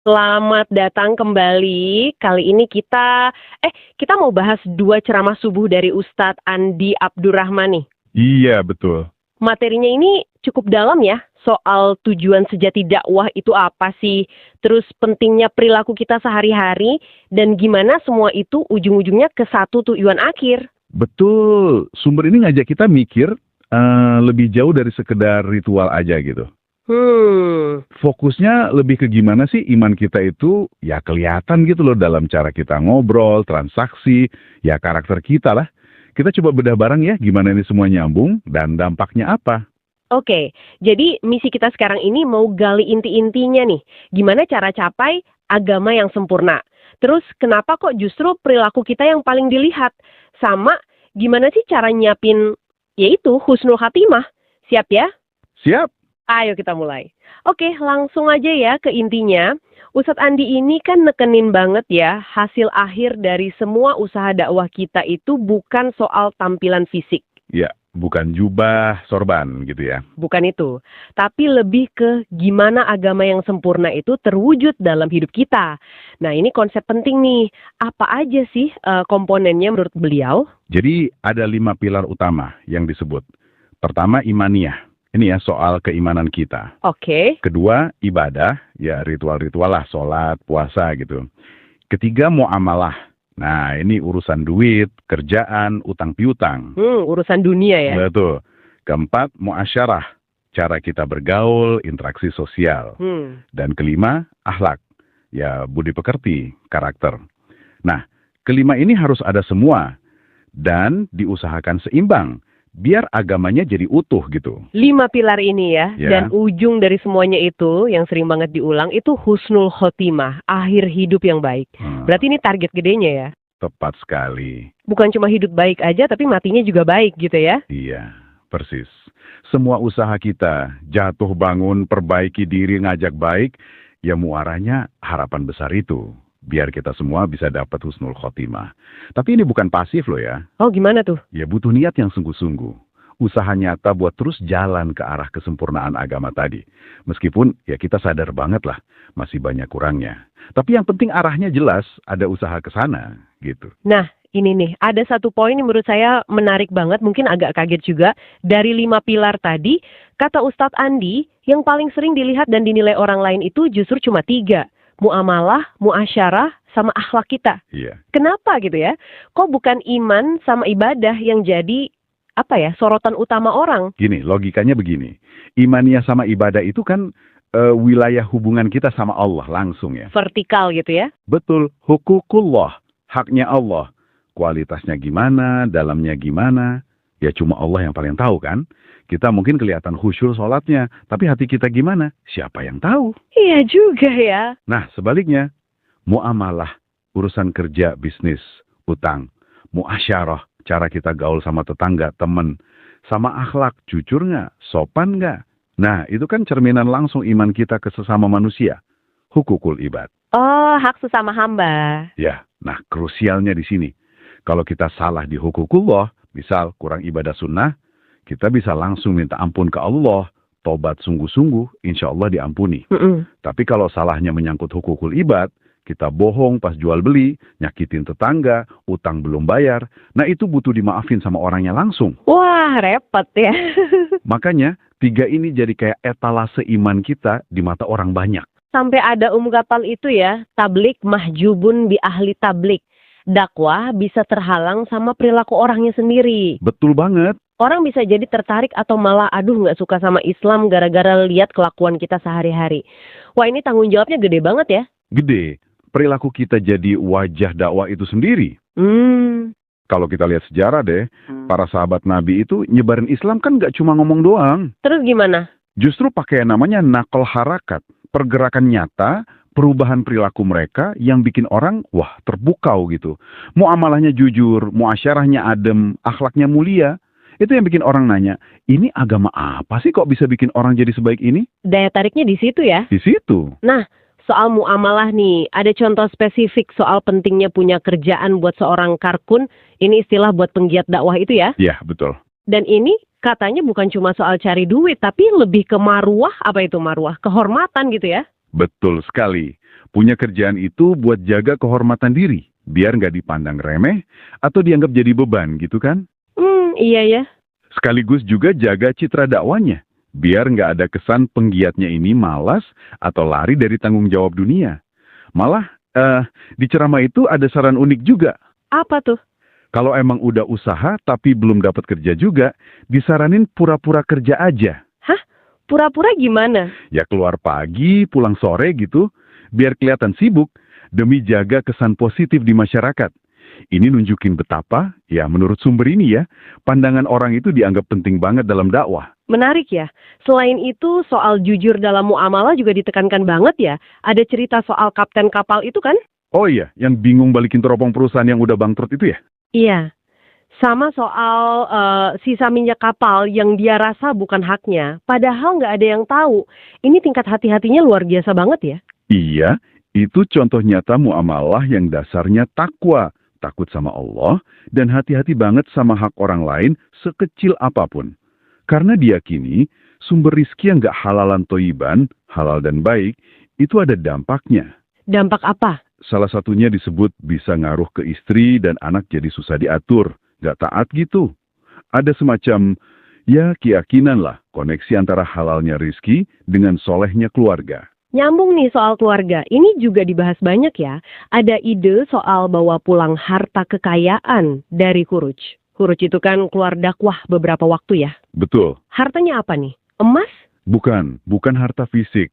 Selamat datang kembali. Kali ini kita mau bahas 2 ceramah subuh dari Ustadz Andi Abdurrahman nih. Iya, betul. Materinya ini cukup dalam ya, soal tujuan sejati dakwah itu apa sih, terus pentingnya perilaku kita sehari-hari, dan gimana semua itu ujung-ujungnya ke satu tujuan akhir. Betul. Sumber ini ngajak kita mikir lebih jauh dari sekedar ritual aja gitu. Fokusnya lebih ke gimana sih iman kita itu ya kelihatan gitu loh dalam cara kita ngobrol, transaksi, ya karakter kita lah. Kita coba bedah bareng ya gimana ini semua nyambung dan dampaknya apa. Oke, jadi misi kita sekarang ini mau gali inti-intinya nih. Gimana cara capai agama yang sempurna. Terus kenapa kok justru perilaku kita yang paling dilihat. Sama gimana sih cara nyiapin yaitu husnul khatimah. Siap ya? Siap. Ayo kita mulai. Oke, langsung aja ya ke intinya. Ustadz Andi ini kan nekenin banget ya, hasil akhir dari semua usaha dakwah kita itu bukan soal tampilan fisik. Ya, bukan jubah sorban gitu ya. Bukan itu. Tapi lebih ke gimana agama yang sempurna itu terwujud dalam hidup kita. Nah, ini konsep penting nih. Apa aja sih komponennya menurut beliau? Jadi ada 5 pilar utama yang disebut. Pertama, imaniyah. Ini ya soal keimanan kita. Oke. Kedua, ibadah, ya ritual-ritual lah, sholat, puasa gitu. Ketiga, muamalah. Nah, ini urusan duit, kerjaan, utang piutang. Urusan dunia ya. Betul. Keempat, muasyarah. Cara kita bergaul, interaksi sosial. Dan kelima, akhlak. Ya, budi pekerti, karakter. Nah, kelima ini harus ada semua. Dan diusahakan seimbang. Biar agamanya jadi utuh gitu. 5 pilar ini ya. Dan ujung dari semuanya itu, yang sering banget diulang, itu husnul khotimah. Akhir hidup yang baik. Berarti ini target gedenya ya? Tepat sekali. Bukan cuma hidup baik aja, tapi matinya juga baik gitu ya? Iya, persis. Semua usaha kita, jatuh bangun, perbaiki diri, ngajak baik, ya muaranya harapan besar itu. Biar kita semua bisa dapat husnul khotimah. Tapi ini bukan pasif loh ya. Oh gimana tuh? Ya butuh niat yang sungguh-sungguh. Usaha nyata buat terus jalan ke arah kesempurnaan agama tadi. Meskipun ya kita sadar banget lah, masih banyak kurangnya. Tapi yang penting arahnya jelas, ada usaha ke sana gitu. Nah, ini nih, ada satu poin yang menurut saya menarik banget, mungkin agak kaget juga. Dari 5 pilar tadi, kata Ustadz Andi, yang paling sering dilihat dan dinilai orang lain itu justru cuma 3. Muamalah, muasyarah, sama akhlak kita. Iya. Kenapa gitu ya? Kok bukan iman sama ibadah yang jadi sorotan utama orang? Gini, logikanya begini. Imaniyah sama ibadah itu kan wilayah hubungan kita sama Allah langsung ya. Vertikal gitu ya? Betul, hukukullah, haknya Allah. Kualitasnya gimana, dalamnya gimana, ya cuma Allah yang paling tahu kan. Kita mungkin kelihatan khusyuk sholatnya, tapi hati kita gimana? Siapa yang tahu? Iya juga ya. Nah, sebaliknya, muamalah, urusan kerja, bisnis, utang, muasyarah, cara kita gaul sama tetangga, teman, sama akhlak, jujur nggak, sopan nggak? Nah, itu kan cerminan langsung iman kita ke sesama manusia. Hukukul ibad. Oh, hak sesama hamba. Ya, nah krusialnya di sini. Kalau kita salah di hukukullah, misal kurang ibadah sunnah, kita bisa langsung minta ampun ke Allah, tobat sungguh-sungguh, insya Allah diampuni. Tapi kalau salahnya menyangkut hukukul ibad, kita bohong pas jual beli, nyakitin tetangga, utang belum bayar, nah itu butuh dimaafin sama orangnya langsung. Wah, repot ya. Makanya, 3 ini jadi kayak etalase iman kita di mata orang banyak. Sampai ada kapal itu ya, tablik mahjubun bi ahli tablik. Dakwah bisa terhalang sama perilaku orangnya sendiri. Betul banget. Orang bisa jadi tertarik atau malah nggak suka sama Islam gara-gara lihat kelakuan kita sehari-hari. Wah, ini tanggung jawabnya gede banget ya. Gede. Perilaku kita jadi wajah dakwah itu sendiri. Kalau kita lihat sejarah deh, para sahabat Nabi itu nyebarin Islam kan nggak cuma ngomong doang. Terus gimana? Justru pakai namanya naql harakat. Pergerakan nyata, perubahan perilaku mereka yang bikin orang, wah terpukau gitu. Muamalahnya jujur, muasyarahnya adem, akhlaknya mulia. Itu yang bikin orang nanya, ini agama apa sih kok bisa bikin orang jadi sebaik ini? Daya tariknya di situ ya? Di situ. Nah, soal muamalah nih, ada contoh spesifik soal pentingnya punya kerjaan buat seorang karkun. Ini istilah buat penggiat dakwah itu ya? Iya, betul. Dan ini katanya bukan cuma soal cari duit, tapi lebih ke maruah, apa itu maruah? Kehormatan gitu ya? Betul sekali. Punya kerjaan itu buat jaga kehormatan diri, biar nggak dipandang remeh atau dianggap jadi beban gitu kan? Iya ya. Sekaligus juga jaga citra dakwanya, biar nggak ada kesan penggiatnya ini malas atau lari dari tanggung jawab dunia. Malah, di ceramah itu ada saran unik juga. Apa tuh? Kalau emang udah usaha tapi belum dapat kerja juga, disaranin pura-pura kerja aja. Hah? Pura-pura gimana? Ya keluar pagi, pulang sore gitu, biar kelihatan sibuk demi jaga kesan positif di masyarakat. Ini nunjukin betapa, ya menurut sumber ini ya, pandangan orang itu dianggap penting banget dalam dakwah. Menarik ya. Selain itu, soal jujur dalam muamalah juga ditekankan banget ya. Ada cerita soal kapten kapal itu kan? Oh iya, yang bingung balikin teropong perusahaan yang udah bangkrut itu ya? Iya. Sama soal sisa minyak kapal yang dia rasa bukan haknya. Padahal nggak ada yang tahu. Ini tingkat hati-hatinya luar biasa banget ya. Iya, itu contoh nyata muamalah yang dasarnya takwa. Takut sama Allah, dan hati-hati banget sama hak orang lain sekecil apapun. Karena diyakini, sumber rizki yang gak halalan toiban, halal dan baik, itu ada dampaknya. Dampak apa? Salah satunya disebut bisa ngaruh ke istri dan anak jadi susah diatur, gak taat gitu. Ada semacam, ya keyakinan lah, koneksi antara halalnya rizki dengan solehnya keluarga. Nyambung nih soal keluarga, ini juga dibahas banyak ya. Ada ide soal bawa pulang harta kekayaan dari Khuruj. Khuruj itu kan keluar dakwah beberapa waktu ya. Betul. Hartanya apa nih? Emas? Bukan harta fisik.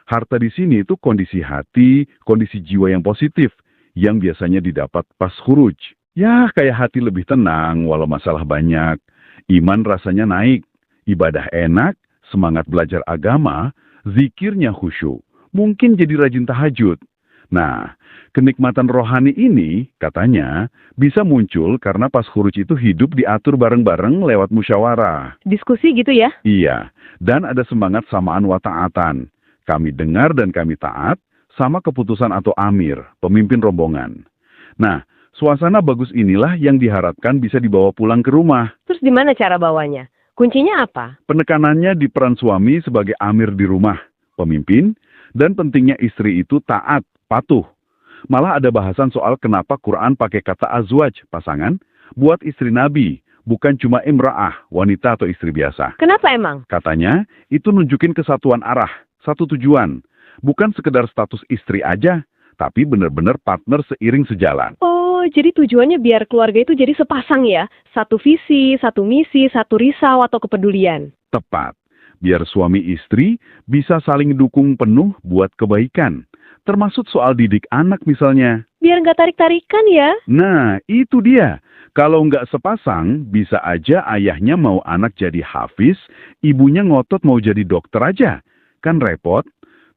Harta di sini itu kondisi hati, kondisi jiwa yang positif, yang biasanya didapat pas Khuruj. Ya, kayak hati lebih tenang walau masalah banyak. Iman rasanya naik, ibadah enak, semangat belajar agama, zikirnya khusyuk, mungkin jadi rajin tahajud. Nah, kenikmatan rohani ini, katanya, bisa muncul karena pas Khuruj itu hidup diatur bareng-bareng lewat musyawarah. Diskusi gitu ya? Iya, dan ada semangat samaan wa ta'atan. Kami dengar dan kami taat, sama keputusan atau amir, pemimpin rombongan. Nah, suasana bagus inilah yang diharapkan bisa dibawa pulang ke rumah. Terus di mana cara bawanya? Kuncinya apa? Penekanannya di peran suami sebagai amir di rumah, pemimpin, dan pentingnya istri itu taat, patuh. Malah ada bahasan soal kenapa Quran pakai kata azwaj, pasangan, buat istri Nabi, bukan cuma imra'ah, wanita atau istri biasa. Kenapa emang? Katanya, itu nunjukin kesatuan arah, satu tujuan. Bukan sekedar status istri aja, tapi benar-benar partner seiring sejalan. Oh, jadi tujuannya biar keluarga itu jadi sepasang ya? Satu visi, satu misi, satu risau atau kepedulian. Tepat. Biar suami istri bisa saling dukung penuh buat kebaikan. Termasuk soal didik anak misalnya. Biar nggak tarik-tarikan ya? Nah, itu dia. Kalau nggak sepasang, bisa aja ayahnya mau anak jadi hafiz, ibunya ngotot mau jadi dokter aja. Kan repot.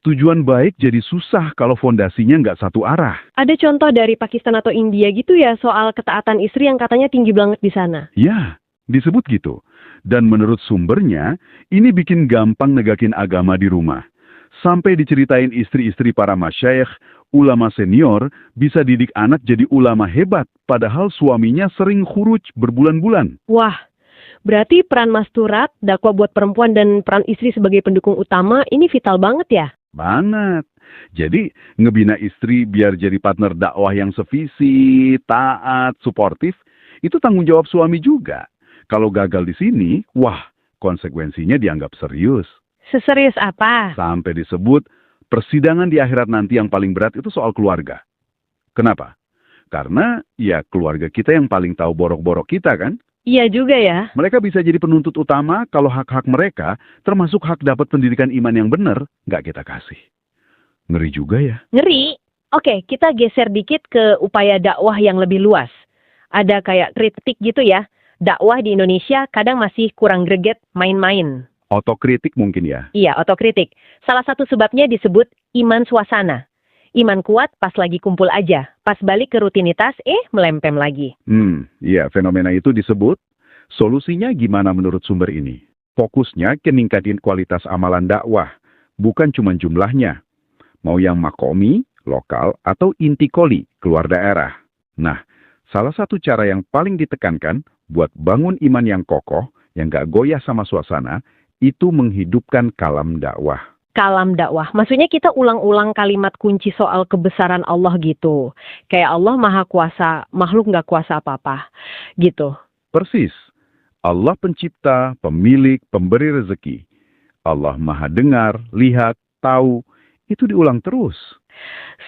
Tujuan baik jadi susah kalau fondasinya nggak satu arah. Ada contoh dari Pakistan atau India gitu ya soal ketaatan istri yang katanya tinggi banget di sana. Ya, disebut gitu. Dan menurut sumbernya, ini bikin gampang negakin agama di rumah. Sampai diceritain istri-istri para masyayikh, ulama senior, bisa didik anak jadi ulama hebat, padahal suaminya sering khuruj berbulan-bulan. Wah, berarti peran masturat, dakwah buat perempuan dan peran istri sebagai pendukung utama ini vital banget ya? Banget. Jadi, ngebina istri biar jadi partner dakwah yang sevisi, taat, suportif, itu tanggung jawab suami juga. Kalau gagal di sini, wah, konsekuensinya dianggap serius. Seserius apa? Sampai disebut, persidangan di akhirat nanti yang paling berat itu soal keluarga. Kenapa? Karena, ya keluarga kita yang paling tahu borok-borok kita kan? Iya juga ya. Mereka bisa jadi penuntut utama kalau hak-hak mereka, termasuk hak dapat pendidikan iman yang benar, nggak kita kasih. Ngeri juga ya. Ngeri. Oke, kita geser dikit ke upaya dakwah yang lebih luas. Ada kayak kritik gitu ya. Dakwah di Indonesia kadang masih kurang greget main-main. Otokritik mungkin ya. Iya, otokritik. Salah satu sebabnya disebut iman suasana. Iman kuat pas lagi kumpul aja. Pas balik ke rutinitas, melempem lagi. Iya, fenomena itu disebut. Solusinya gimana menurut sumber ini? Fokusnya ke ningkatin kualitas amalan dakwah. Bukan cuma jumlahnya. Mau yang makomi, lokal, atau intikoli, keluar daerah. Nah, salah satu cara yang paling ditekankan buat bangun iman yang kokoh, yang gak goyah sama suasana, itu menghidupkan kalam dakwah. Kalam dakwah, maksudnya kita ulang-ulang kalimat kunci soal kebesaran Allah gitu. Kayak Allah maha kuasa, makhluk nggak kuasa apa-apa. Gitu. Persis. Allah pencipta, pemilik, pemberi rezeki. Allah maha dengar, lihat, tahu. Itu diulang terus.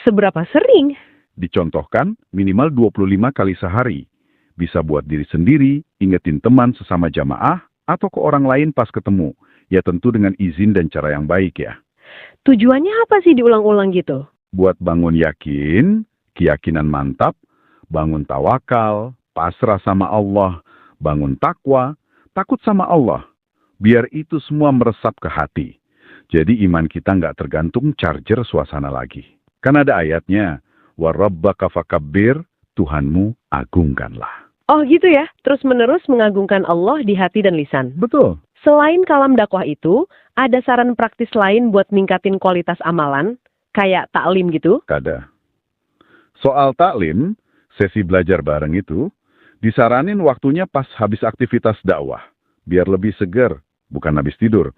Seberapa sering? Dicontohkan minimal 25 kali sehari. Bisa buat diri sendiri, ingetin teman sesama jamaah, atau ke orang lain pas ketemu. Ya tentu dengan izin dan cara yang baik ya. Tujuannya apa sih diulang-ulang gitu? Buat bangun yakin, keyakinan mantap, bangun tawakal, pasrah sama Allah, bangun takwa, takut sama Allah. Biar itu semua meresap ke hati. Jadi iman kita nggak tergantung charger suasana lagi. Kan ada ayatnya, وَرَبَّكَ فَكَبِّرْ, Tuhanmu agungkanlah. Oh gitu ya, terus-menerus mengagungkan Allah di hati dan lisan. Betul. Selain kalam dakwah itu, ada saran praktis lain buat ningkatin kualitas amalan, kayak taklim gitu? Kada. Soal taklim, sesi belajar bareng itu, disaranin waktunya pas habis aktivitas dakwah. Biar lebih seger, bukan habis tidur.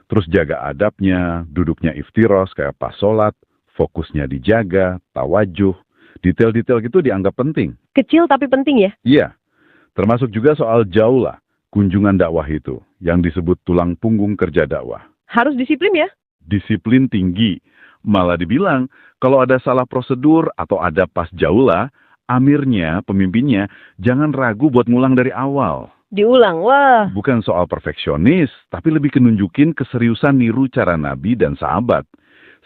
Terus jaga adabnya, duduknya iftiros kayak pas sholat, fokusnya dijaga, tawajuh. Detail-detail gitu dianggap penting. Kecil tapi penting ya? Iya, termasuk juga soal jaulah, kunjungan dakwah itu, yang disebut tulang punggung kerja dakwah. Harus disiplin ya? Disiplin tinggi. Malah dibilang, kalau ada salah prosedur atau ada pas jaulah, amirnya, pemimpinnya, jangan ragu buat ngulang dari awal. Diulang, wah. Bukan soal perfeksionis, tapi lebih kenunjukin keseriusan niru cara Nabi dan sahabat.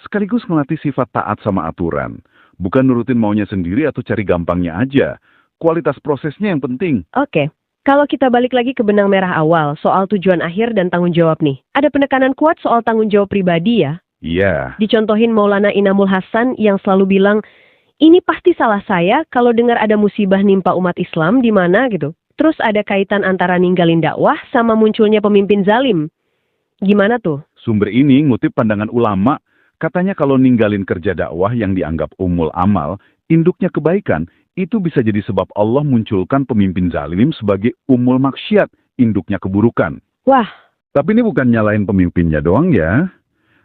Sekaligus ngelatih sifat taat sama aturan. Bukan nurutin maunya sendiri atau cari gampangnya aja. Kualitas prosesnya yang penting. Oke. Kalau kita balik lagi ke benang merah awal, soal tujuan akhir dan tanggung jawab nih. Ada penekanan kuat soal tanggung jawab pribadi ya? Iya. Dicontohin Maulana Inamul Hasan yang selalu bilang, ini pasti salah saya kalau dengar ada musibah nimpa umat Islam di mana gitu. Terus ada kaitan antara ninggalin dakwah sama munculnya pemimpin zalim. Gimana tuh? Sumber ini ngutip pandangan ulama, katanya kalau ninggalin kerja dakwah yang dianggap umul amal, induknya kebaikan, itu bisa jadi sebab Allah munculkan pemimpin zalim sebagai umul maksiat, induknya keburukan. Wah. Tapi ini bukan nyalain pemimpinnya doang ya.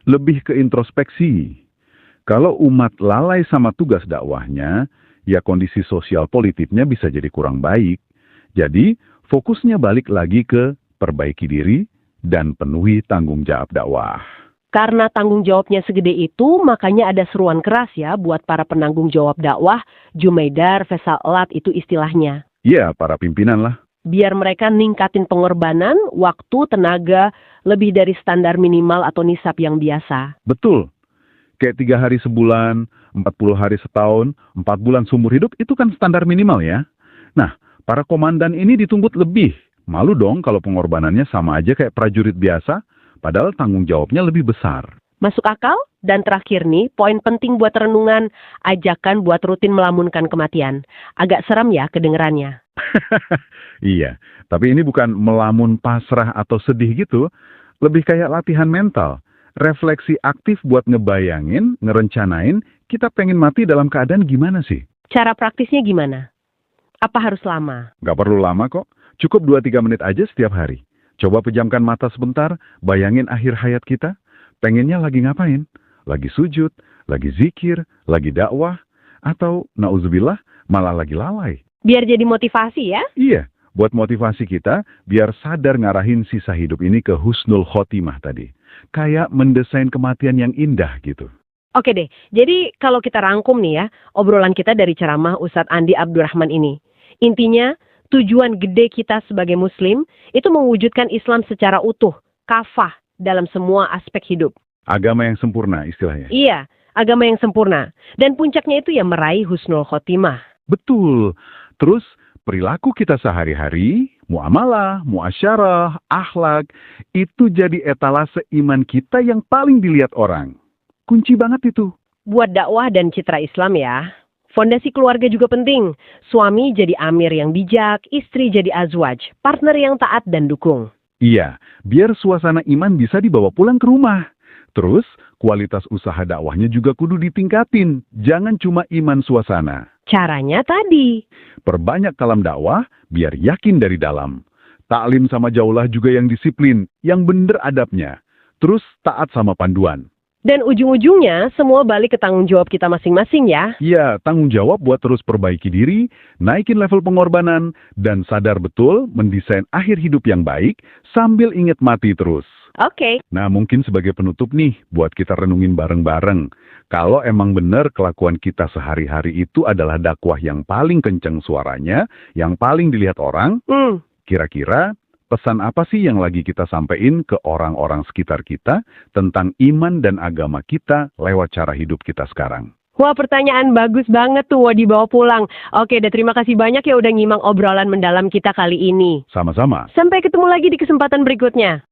Lebih ke introspeksi. Kalau umat lalai sama tugas dakwahnya, ya kondisi sosial politiknya bisa jadi kurang baik. Jadi, fokusnya balik lagi ke perbaiki diri dan penuhi tanggung jawab dakwah. Karena tanggung jawabnya segede itu, makanya ada seruan keras ya buat para penanggung jawab dakwah, Jumaidar, Fesalat itu istilahnya. Iya, para pimpinan lah. Biar mereka ningkatin pengorbanan, waktu, tenaga, lebih dari standar minimal atau nisab yang biasa. Betul. Kayak 3 hari sebulan, 40 hari setahun, 4 bulan seumur hidup, itu kan standar minimal ya. Nah, para komandan ini dituntut lebih. Malu dong kalau pengorbanannya sama aja kayak prajurit biasa, padahal tanggung jawabnya lebih besar. Masuk akal? Dan terakhir nih, poin penting buat renungan, ajakan buat rutin melamunkan kematian. Agak seram ya kedengerannya. Iya, tapi ini bukan melamun pasrah atau sedih gitu, lebih kayak latihan mental. Refleksi aktif buat ngebayangin, ngerencanain, kita pengen mati dalam keadaan gimana sih? Cara praktisnya gimana? Apa harus lama? Gak perlu lama kok, cukup 2-3 menit aja setiap hari. Coba pejamkan mata sebentar, bayangin akhir hayat kita. Pengennya lagi ngapain? Lagi sujud, lagi zikir, lagi dakwah, atau na'udzubillah malah lagi lalai. Biar jadi motivasi ya? Iya, buat motivasi kita biar sadar ngarahin sisa hidup ini ke husnul khotimah tadi. Kayak mendesain kematian yang indah gitu. Oke deh, jadi kalau kita rangkum nih ya, obrolan kita dari ceramah Ustadz Andi Abdurrahman ini. Intinya, tujuan gede kita sebagai muslim itu mewujudkan Islam secara utuh, kafah dalam semua aspek hidup. Agama yang sempurna istilahnya. Iya, agama yang sempurna. Dan puncaknya itu ya meraih husnul khotimah. Betul. Terus perilaku kita sehari-hari, muamalah, muasyarah, akhlak, itu jadi etalase iman kita yang paling dilihat orang. Kunci banget itu. Buat dakwah dan citra Islam ya. Fondasi keluarga juga penting. Suami jadi amir yang bijak, istri jadi azwaj, partner yang taat dan dukung. Iya, biar suasana iman bisa dibawa pulang ke rumah. Terus, kualitas usaha dakwahnya juga kudu ditingkatin. Jangan cuma iman suasana. Caranya tadi. Perbanyak kalam dakwah, biar yakin dari dalam. Taklim sama jaulah juga yang disiplin, yang bener adabnya. Terus taat sama panduan. Dan ujung-ujungnya semua balik ke tanggung jawab kita masing-masing ya. Iya, tanggung jawab buat terus perbaiki diri, naikin level pengorbanan, dan sadar betul mendesain akhir hidup yang baik sambil ingat mati terus. Oke. Nah, mungkin sebagai penutup nih, buat kita renungin bareng-bareng. Kalau emang benar kelakuan kita sehari-hari itu adalah dakwah yang paling kenceng suaranya, yang paling dilihat orang, kira-kira pesan apa sih yang lagi kita sampaikan ke orang-orang sekitar kita tentang iman dan agama kita lewat cara hidup kita sekarang? Wah, pertanyaan bagus banget tuh, dibawa pulang. Oke deh, terima kasih banyak ya udah nyimak obrolan mendalam kita kali ini. Sama-sama. Sampai ketemu lagi di kesempatan berikutnya.